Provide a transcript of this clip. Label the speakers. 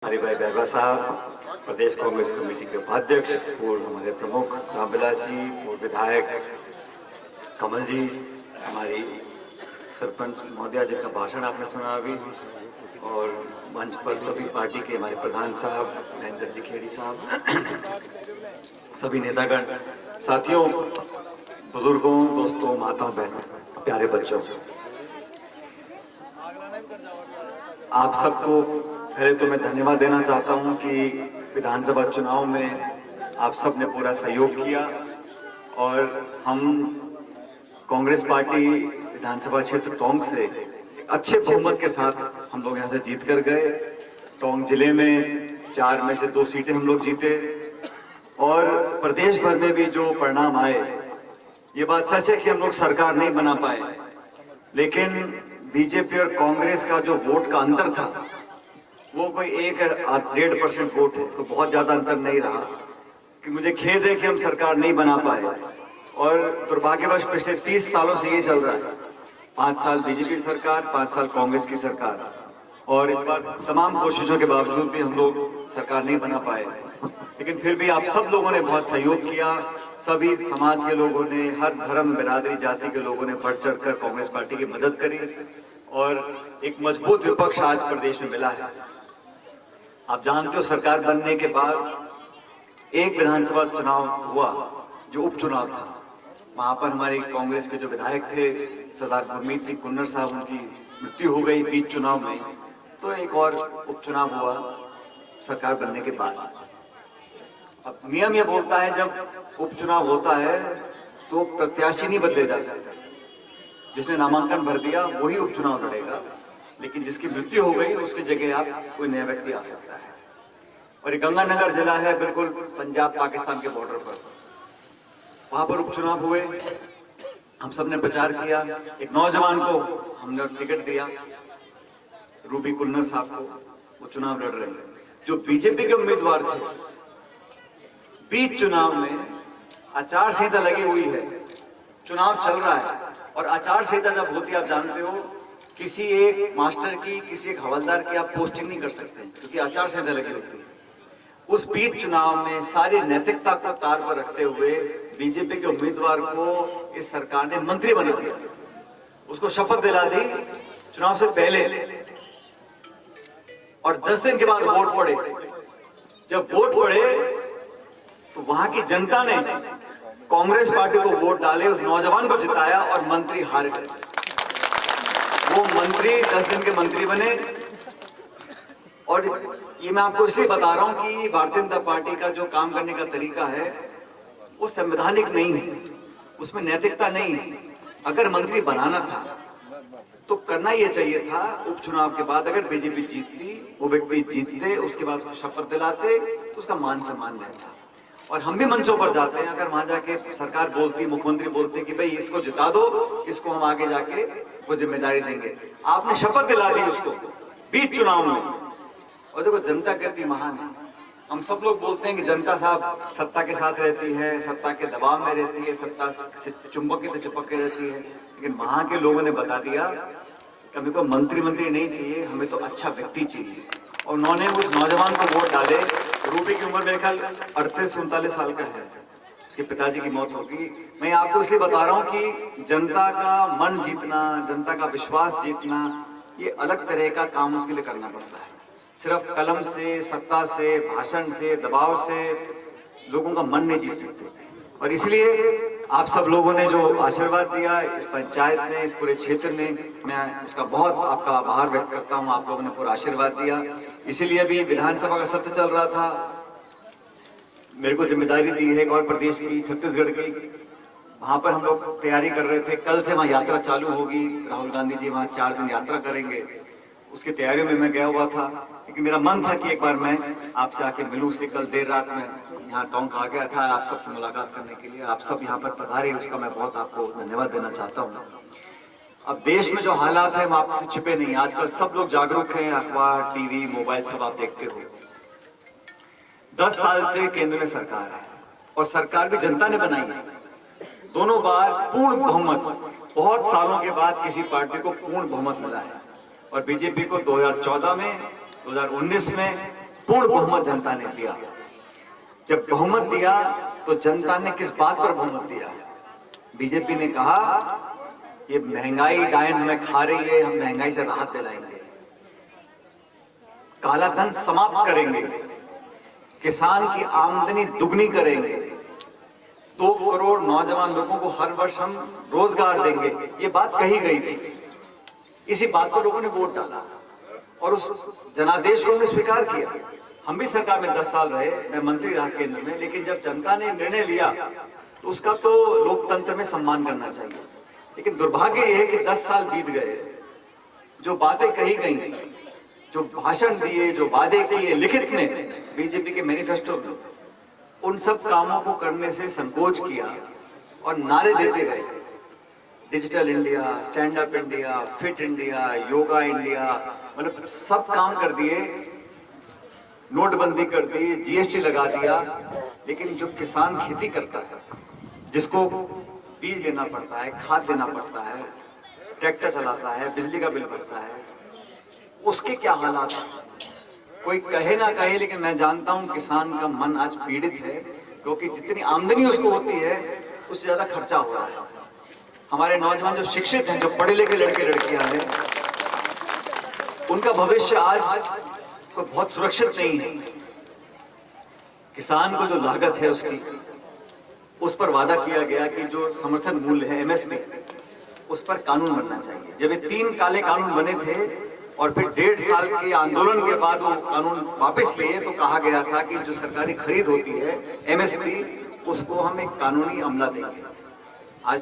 Speaker 1: हमारे भाई बैरवा साहब, प्रदेश कांग्रेस कमेटी के उपाध्यक्ष, पूर्व हमारे प्रमुख रामविलास जी, पूर्व विधायक कमल जी, हमारी सरपंच महोदया जिनका भाषण आपने सुना अभी, और मंच पर सभी पार्टी के हमारे प्रधान साहब महेंद्र जी खेड़ी साहब, सभी नेतागण, साथियों, बुजुर्गों, दोस्तों, माताओं, बहनों, प्यारे बच्चों, आप सबको पहले तो मैं धन्यवाद देना चाहता हूं कि विधानसभा चुनाव में आप सब ने पूरा सहयोग किया और हम कांग्रेस पार्टी विधानसभा क्षेत्र टोंक से अच्छे बहुमत के साथ हम लोग यहां से जीत कर गए। टोंक जिले में 4 में से 2 सीटें हम लोग जीते और प्रदेश भर में भी जो परिणाम आए, ये बात सच है कि हम लोग सरकार नहीं बना पाए, लेकिन बीजेपी और कांग्रेस का जो वोट का अंतर था वो कोई 1-1.5% वोट है, तो बहुत ज्यादा अंतर नहीं रहा। कि मुझे खेद है कि हम सरकार नहीं बना पाए और दुर्भाग्यवश पिछले 30 सालों से ये चल रहा है, 5 साल बीजेपी सरकार, 5 साल कांग्रेस की सरकार, और इस बार तमाम कोशिशों के बावजूद भी हम लोग सरकार नहीं बना पाए। लेकिन फिर भी आप सब लोगों ने बहुत सहयोग किया, सभी समाज के लोगों ने, हर धर्म बिरादरी जाति के लोगों ने बढ़ चढ़कर कांग्रेस पार्टी की मदद करी और एक मजबूत विपक्ष आज प्रदेश में मिला है। आप जानते हो, सरकार बनने के बाद एक विधानसभा चुनाव हुआ जो उपचुनाव था, वहां पर हमारे कांग्रेस के जो विधायक थे सरदार गुरमीत सिंह कुन्नर साहब, उनकी मृत्यु हो गई बीच चुनाव में, तो एक और उपचुनाव हुआ सरकार बनने के बाद। अब नियम यह बोलता है जब उपचुनाव होता है तो प्रत्याशी नहीं बदले जा सकते, जिसने नामांकन भर दिया वही उपचुनाव लड़ेगा, लेकिन जिसकी मृत्यु हो गई उसकी जगह आप कोई नया व्यक्ति आ सकता है। और ये गंगानगर जिला है बिल्कुल पंजाब पाकिस्तान के बॉर्डर पर, वहां पर उपचुनाव हुए, हम सब ने प्रचार किया, एक नौजवान को हमने टिकट दिया, रूबी कुन्नर साहब को, वो चुनाव लड़ रहे हैं। जो बीजेपी के उम्मीदवार थे, बीच चुनाव में आचार संहिता लगी हुई है, चुनाव चल रहा है, और आचार संहिता जब होती है आप जानते हो, किसी एक मास्टर की, किसी एक हवलदार की आप पोस्टिंग नहीं कर सकते क्योंकि आचार संहिता लगी होती है। उस बीच चुनाव में सारी नैतिकता को तार पर रखते हुए बीजेपी के उम्मीदवार को इस सरकार ने मंत्री बना दिया, उसको शपथ दिला दी चुनाव से पहले, और 10 दिन के बाद वोट पड़े। जब वोट पड़े तो वहां की जनता ने कांग्रेस पार्टी को वोट डाले, उस नौजवान को जिताया और मंत्री हार गए। वो मंत्री 10 दिन के मंत्री बने। और ये मैं आपको इसलिए बता रहा हूं कि भारतीय जनता पार्टी का जो काम करने का तरीका है वो संवैधानिक नहीं है, उसमें नैतिकता नहीं है। अगर मंत्री बनाना था तो करना यह चाहिए था उपचुनाव के बाद, अगर बीजेपी जीतती, वो व्यक्ति जीतते, उसके बाद उसको शपथ दिलाते तो उसका मान सम्मान रहता। और हम भी मंचों पर जाते हैं, अगर वहां जाके सरकार बोलती, मुख्यमंत्री बोलते कि भाई इसको जिता दो, इसको हम आगे जाके वो जिम्मेदारी देंगे, आपने शपथ दिला दी उसको बीच चुनाव में। और देखो, जनता कहती महान है। हम सब लोग बोलते हैं कि जनता साहब सत्ता के साथ रहती है, सत्ता के दबाव में रहती है, सत्ता से चुंबक की चिपक के रहती है, लेकिन वहां के लोगों ने बता दिया कि हमें को मंत्री नहीं चाहिए, हमें तो अच्छा व्यक्ति चाहिए। और उन्होंने उस नौजवान को वोट डाले। रूबी की उम्र मेरे ख्याल 38-39 साल का है, उसके पिताजी की मौत होगी। मैं आपको इसलिए बता रहा हूं कि जनता का मन जीतना, जनता का विश्वास जीतना, ये अलग तरह का काम उसके लिए करना पड़ता है। सिर्फ कलम से, सत्ता से, भाषण से, दबाव से लोगों का मन नहीं जीत सकते। और इसलिए आप सब लोगों ने जो आशीर्वाद दिया, इस पंचायत ने, इस पूरे क्षेत्र ने, मैं उसका बहुत आपका आभार व्यक्त करता हूं। आप लोगों ने पूरा आशीर्वाद दिया। इसीलिए अभी विधानसभा का सत्र चल रहा था, मेरे को जिम्मेदारी दी है एक और प्रदेश की, छत्तीसगढ़ की, वहां पर हम लोग तैयारी कर रहे थे। कल से वहां यात्रा चालू होगी, राहुल गांधी जी वहां 4 दिन यात्रा करेंगे, उसकी तैयारियों में मैं गया हुआ था, क्योंकि मेरा मन था कि एक बार मैं आपसे आके मिलूं। इसलिए कल देर रात में यहाँ टोंक आ गया था आप सबसे मुलाकात करने के लिए। आप सब यहाँ पर पधारे, उसका मैं बहुत आपको धन्यवाद देना चाहता हूँ। अब देश में जो हालात है वो आपसे छिपे नहीं, आजकल सब लोग जागरूक हैं, अखबार, टीवी, मोबाइल सब आप देखते हो। 10 साल से केंद्र में सरकार है और सरकार भी जनता ने बनाई है। दोनों बार पूर्ण बहुमत, बहुत सालों के बाद किसी पार्टी को पूर्ण बहुमत मिला है। और बीजेपी को 2014 में, 2019 में पूर्ण बहुमत जनता ने दिया। जब बहुमत दिया तो जनता ने किस बात पर बहुमत दिया? बीजेपी ने कहा ये महंगाई डायन हमें खा रही है, हम महंगाई से राहत दिलाएंगे, काला धन समाप्त करेंगे, किसान की आमदनी दुगनी करेंगे, 2 करोड़ नौजवान लोगों को हर वर्ष हम रोजगार देंगे। ये बात कही गई थी। इसी बात पर लोगों ने वोट डाला और उस जनादेश को हमने स्वीकार किया। हम भी सरकार में 10 साल रहे, मैं मंत्री रहा केंद्र में, लेकिन जब जनता ने निर्णय लिया तो उसका तो लोकतंत्र में सम्मान करना चाहिए। लेकिन दुर्भाग्य यह है कि 10 साल बीत गए, जो बातें कही गई, जो भाषण दिए, जो वादे किए लिखित में बीजेपी के मैनिफेस्टो में, उन सब कामों को करने से संकोच किया और नारे देते गए, digital India, stand up India, fit India, yoga India, मतलब सब काम कर दिए, नोटबंदी कर दी, जीएसटी लगा दिया। लेकिन जो किसान खेती करता है, जिसको बीज लेना पड़ता है, खाद देना पड़ता है, ट्रैक्टर चलाता है, बिजली का बिल भरता है, उसके क्या हालात हैं? कोई कहे ना कहे, लेकिन मैं जानता हूं किसान का मन आज पीड़ित है, क्योंकि जितनी आमदनी उसको होती है उससे ज्यादा खर्चा हो रहा है। हमारे नौजवान जो शिक्षित हैं, जो पढ़े लिखे लड़के लड़कियां हैं, उनका भविष्य आज तो बहुत सुरक्षित नहीं है। किसान को जो लागत है उसकी, उस पर वादा किया गया कि जो समर्थन मूल्य है एमएसपी, उस पर कानून बनना चाहिए। जब ये 3 काले कानून बने थे और फिर 1.5 साल के आंदोलन के बाद वो कानून वापस लिए, तो कहा गया था कि जो सरकारी खरीद होती है एमएसपी, उसको हम एक कानूनी अमला देंगे।